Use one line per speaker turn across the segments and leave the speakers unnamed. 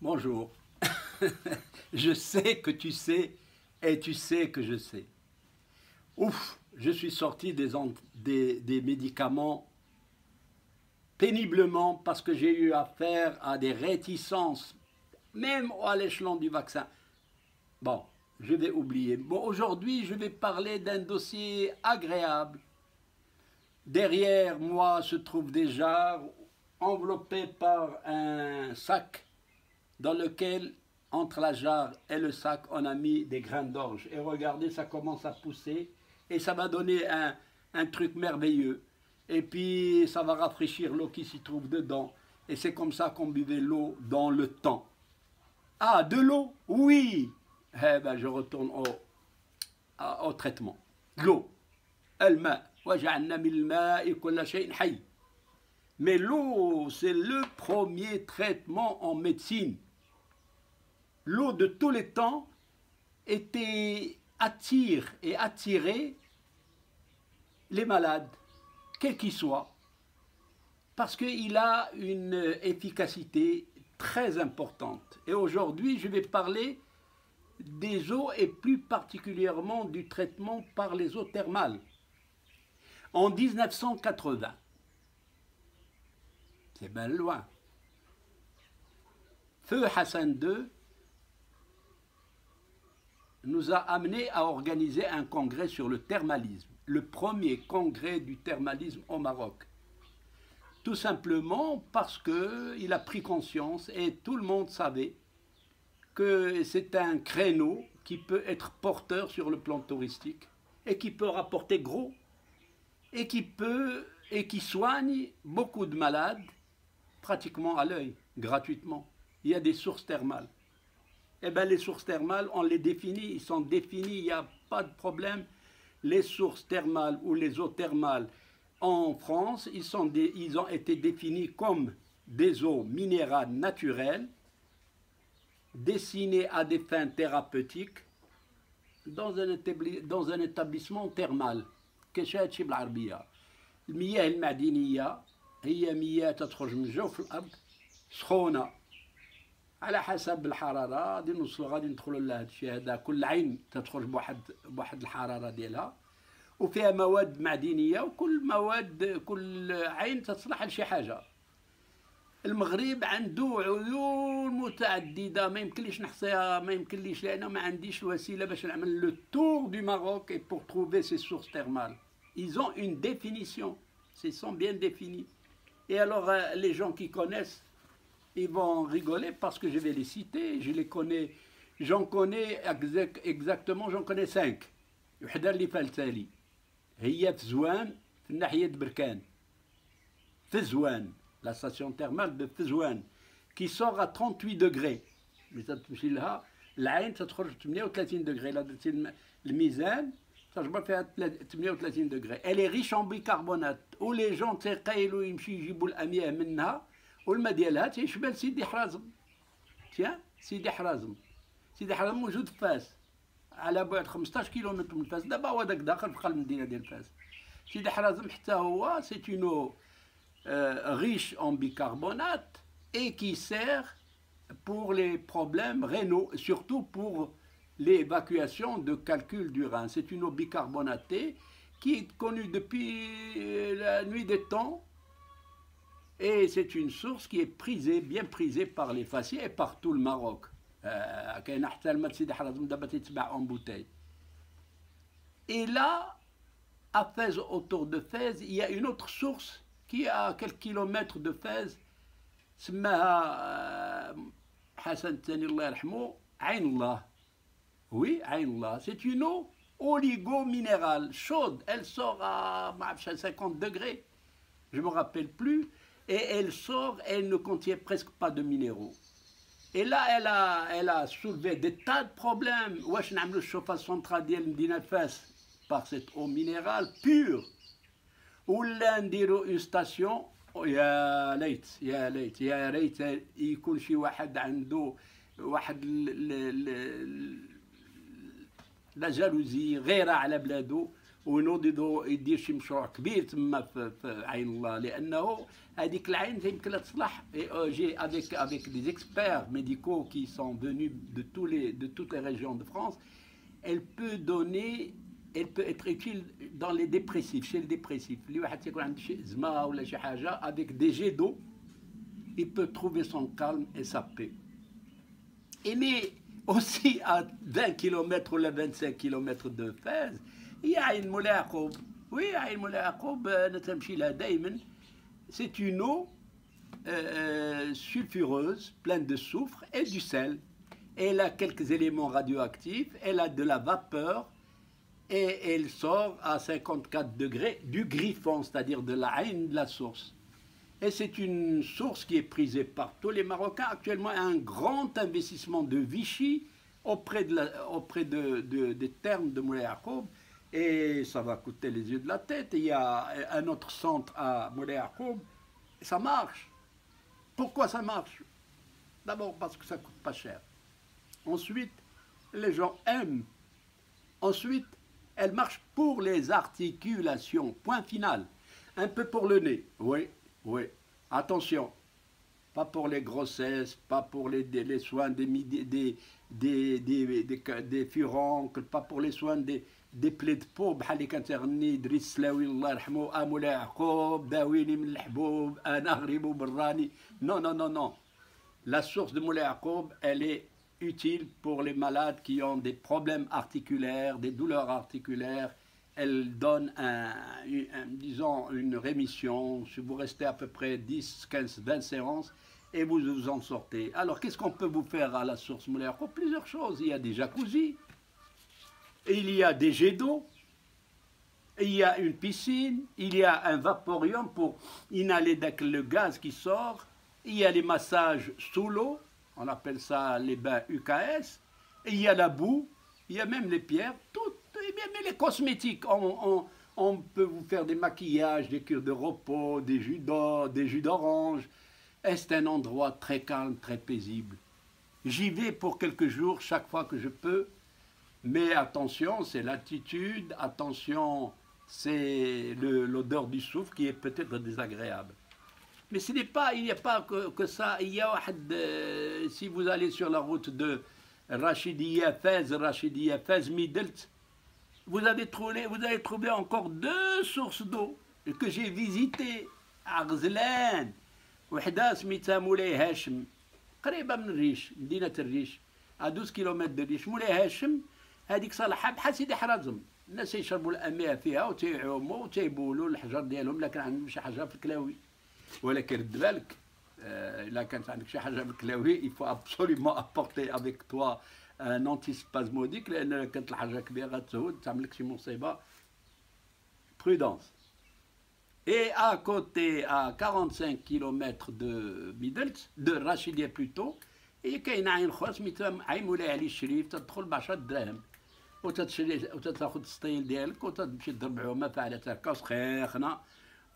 Bonjour. Je sais que tu sais et tu sais que je sais. Ouf, je suis sorti des médicaments péniblement parce que j'ai eu affaire à des réticences, même à l'échelon du vaccin. Bon, je vais oublier. Bon, aujourd'hui, je vais parler d'un dossier agréable. Derrière moi se trouve des jarres enveloppées par un sac dans lequel, entre la jarre et le sac, on a mis des graines d'orge. Et regardez, ça commence à pousser et ça va donner un truc merveilleux. Et puis, ça va rafraîchir l'eau qui s'y trouve dedans. Et c'est comme ça qu'on buvait l'eau dans le temps. Ah, de l'eau? Oui. Eh ben, je retourne au traitement. L'eau. الماء وجعلنا من الماء كل شيء حي. Mais l'eau, c'est le premier traitement en médecine. L'eau de tous les temps attire et attirait les malades, quels qu'ils soient, parce qu'il a une efficacité très importante. Et aujourd'hui, je vais parler des eaux et plus particulièrement du traitement par les eaux thermales. En 1980, c'est bien loin, Feu Hassan II nous a amené à organiser un congrès sur le thermalisme, le premier congrès du thermalisme au Maroc. Tout simplement parce qu'il a pris conscience et tout le monde savait que c'est un créneau qui peut être porteur sur le plan touristique et qui peut rapporter gros et qui soigne beaucoup de malades pratiquement à l'œil, gratuitement. Il y a des sources thermales. Eh bien, les sources thermales, on les définit, ils sont définis, il n'y a pas de problème. Les sources thermales ou les eaux thermales en France, ils ont été définis comme des eaux minérales naturelles, destinées à des fins thérapeutiques, dans un établissement thermal. كاش هادشي بالعربية. المياه المعدنية هي مياه تخرج من جوف الأرض سخونة على حسب الحرارة غادي نوصلوا غادي ندخلوا لهذا الشيء هذا. كل عين تتخرج بواحد الحرارة ديالها وفيها مواد معدنية كل عين تصلح لشي حاجة. المغرب عنده عيون متعددة ما يمكنليش نحصيها ما يمكنليش لأنه ما عنديش الوسيلة باش نعمل لو تور du Maroc et pour trouver ces sources thermales. Ils ont une définition, ils sont bien définis. Et alors les gens qui connaissent, ils vont rigoler parce que je vais les citer, je les connais, j'en connais exactement, j'en connais 5. وحدة اللي فالتالي هي في زوان في ناحية بركان. في زوان la station thermale de Fezouane qui sort à 38 degrés. Mais ça تمشي لها العين تخرج 38 degrés. لا درتي الميزان تجبر فيها 38 degrés. Elle est riche en bicarbonate. و les gens تيقايلوا يمشي يجيبوا الأمياه منها والماء ديالها تيشبه لسيدي حرازم. تيان سيدي حرازم. سيدي حرازم موجود في فاس على بعد 15 كيلومتر من فاس. دابا هو داك داخل في قلب المدينة ديال فاس. سيدي حرازم حتى هو c'est une eau riche en bicarbonate et qui sert pour les problèmes rénaux, surtout pour l'évacuation de calcul du rein. C'est une eau bicarbonatée qui est connue depuis la nuit des temps et c'est une source qui est prisée, bien prisée par les faciès et par tout le Maroc. En bouteille. Et là, à Fès, autour de Fès, il y a une autre source qui est à quelques kilomètres de Fès, سماها حسن الثاني الله يرحمه عين الله. Oui, عين الله. C'est une eau oligo-minérale, chaude. Elle sort à 50 degrés, je ne me rappelle plus, et elle sort, elle ne contient presque pas de minéraux. Et là, elle a soulevé des tas de problèmes. واش نعملوا الشوفاج سنترال ديال مدينة فاس par cette eau minérale pure. ولا نديرو اون ستاسيون يا ليت يا ليت يا ريت يكون شي واحد عنده واحد لا جالوزي غيره على بلادو ونوض يدير شي مشروع كبير تما في عين الله، لانه هذيك العين يمكن لها تصلح. جي avec des experts médicaux qui sont venus de toutes les régions de France. Elle peut être utile dans les dépressifs, chez le dépressif. اللي واحد يكون عنده شي ازمه ولا شي حاجه، avec des jets d'eau il peut trouver son calme et sa paix. Et mais aussi à 20 km ou 25 km de Fès, il y a عين مولاي يعقوب. Oui, عين مولاي يعقوب نتمشي لها دائما. C'est une eau sulfureuse, pleine de soufre et du sel. Elle a quelques éléments radioactifs, elle a de la vapeur et elle sort à 54 degrés du griffon, c'est-à-dire de la haine de la source. Et c'est une source qui est prisée par tous les Marocains. Actuellement, un grand investissement de Vichy auprès des termes de Moulay Yacoub, et ça va coûter les yeux de la tête. Il y a un autre centre à Moulay Yacoub, ça marche. Pourquoi ça marche? D'abord parce que ça ne coûte pas cher. Ensuite, les gens aiment. Ensuite, elle marche pour les articulations, point final. Un peu pour le nez, oui. Oui, attention, pas pour les grossesses, pas pour les soins des furoncles, pas pour les soins des plaies de peau. بحال اللي كان تغني إدريس السلاوي الله يرحمه، مولاي يعقوب داويني من الحبوب أنا غريب براني. Non, non, non, non. La source de Moulay Yacoub, elle est utile pour les malades qui ont des problèmes articulaires, des douleurs articulaires. Elle donne disons une rémission, si vous restez à peu près 10, 15, 20 séances, et vous vous en sortez. Alors, qu'est-ce qu'on peut vous faire à la source Moulay Yacoub? Plusieurs choses. Il y a des jacuzzis, il y a des jets d'eau, il y a une piscine, il y a un vaporium pour inhaler le gaz qui sort, il y a les massages sous l'eau, on appelle ça les bains UKS, et il y a la boue, il y a même les pierres, tout. Et bien, mais les cosmétiques, on peut vous faire des maquillages, des cures de repos, des jus d'orange. Et c'est un endroit très calme, très paisible. J'y vais pour quelques jours, chaque fois que je peux. Mais attention, c'est l'altitude, attention, c'est l'odeur du soufre qui est peut-être désagréable. Mais ce n'est pas, il n'y a pas que ça. Il y a, si vous allez sur la route de Rachidia Fès, Midelt, vous allez trouver encore deux sources d'eau que j'ai visitées à Ghzlan. وحدة سميتها مولاي هاشم، قريبة من الريش، مدينة الريش، à 12 كيلومتر de الريش. مولاي هاشم هذيك صالحة بحال سيدي حرازم، الناس يشربوا الأمية فيها وتيعوموا وتيبولوا الحجر ديالهم إلا كان عندهم شي حاجة في الكلاوي. ولكن رد بالك إلا كانت عندك شي حاجة في الكلاوي il faut absolument apporter avec toi un antispasmodique لأن كانت الحاجة كبيرة غتهود تعمل لك شي مصيبة. Prudence. Et à côté, à 45 km de Midelt, de Rachidia plutôt, كاين عين اخرى سميتها عين مولاي علي الشريف، تدخل ب 10 دراهم وتاخذ السطيل ديالك وتمشي تضرب عومه فعلت هكا سخيخنا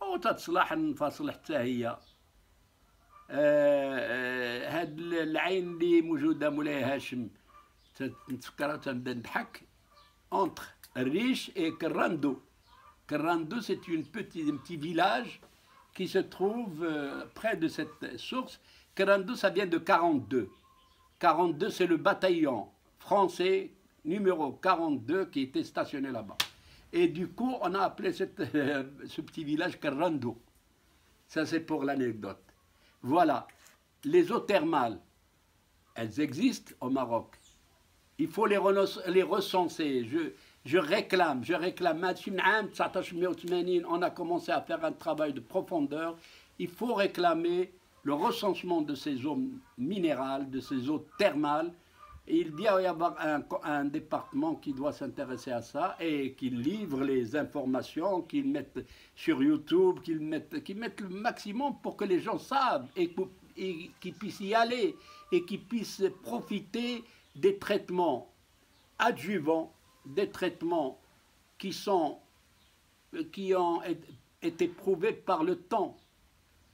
وتتصلح الفاصل حتى هي. هاد العين اللي موجوده مولاي هاشم نتفكرها تنبدا نضحك entre Riche et Kerrando. Kerrando, c'est un petit village qui se trouve près de cette source. Kerrando, ça vient de 42. 42, c'est le bataillon français numéro 42 qui était stationné là-bas. Et du coup, on a appelé ce petit village Kerrando. Ça, c'est pour l'anecdote. Voilà. Les eaux thermales, elles existent au Maroc. Il faut les recenser. Je réclame. On a commencé à faire un travail de profondeur. Il faut réclamer le recensement de ces eaux minérales, de ces eaux thermales. Et il doit y avoir un département qui doit s'intéresser à ça et qui livre les informations, qu'il mette sur YouTube, qu'il mette le maximum pour que les gens savent et qu'ils puissent y aller et qu'ils puissent profiter des traitements adjuvants, des traitements qui ont été prouvés par le temps.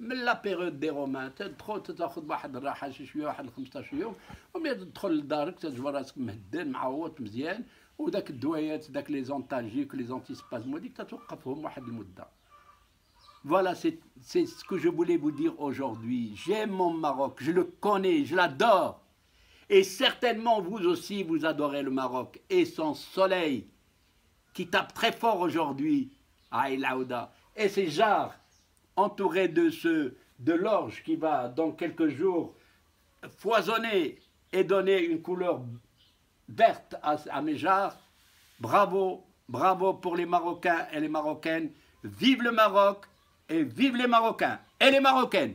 من لا بيريود دي رومان تدخل تاخذ واحد الراحه شي شويه واحد 15 يوم ومن تدخل لدارك تجبر راسك مهدن معوط مزيان وداك الدويات داك لي زونتالجيك لي زونتيسبازموديك تتوقفهم واحد المده. Voilà, c'est ce que je voulais vous dire aujourd'hui. J'aime mon Maroc, je le connais, je l'adore. Et certainement vous aussi, vous adorez le Maroc et son soleil qui tape très fort aujourd'hui à El Aouda. Et ces jarres entourés de l'orge qui va dans quelques jours foisonner et donner une couleur verte à mes jarres. Bravo, bravo pour les Marocains et les Marocaines. Vive le Maroc et vive les Marocains et les Marocaines.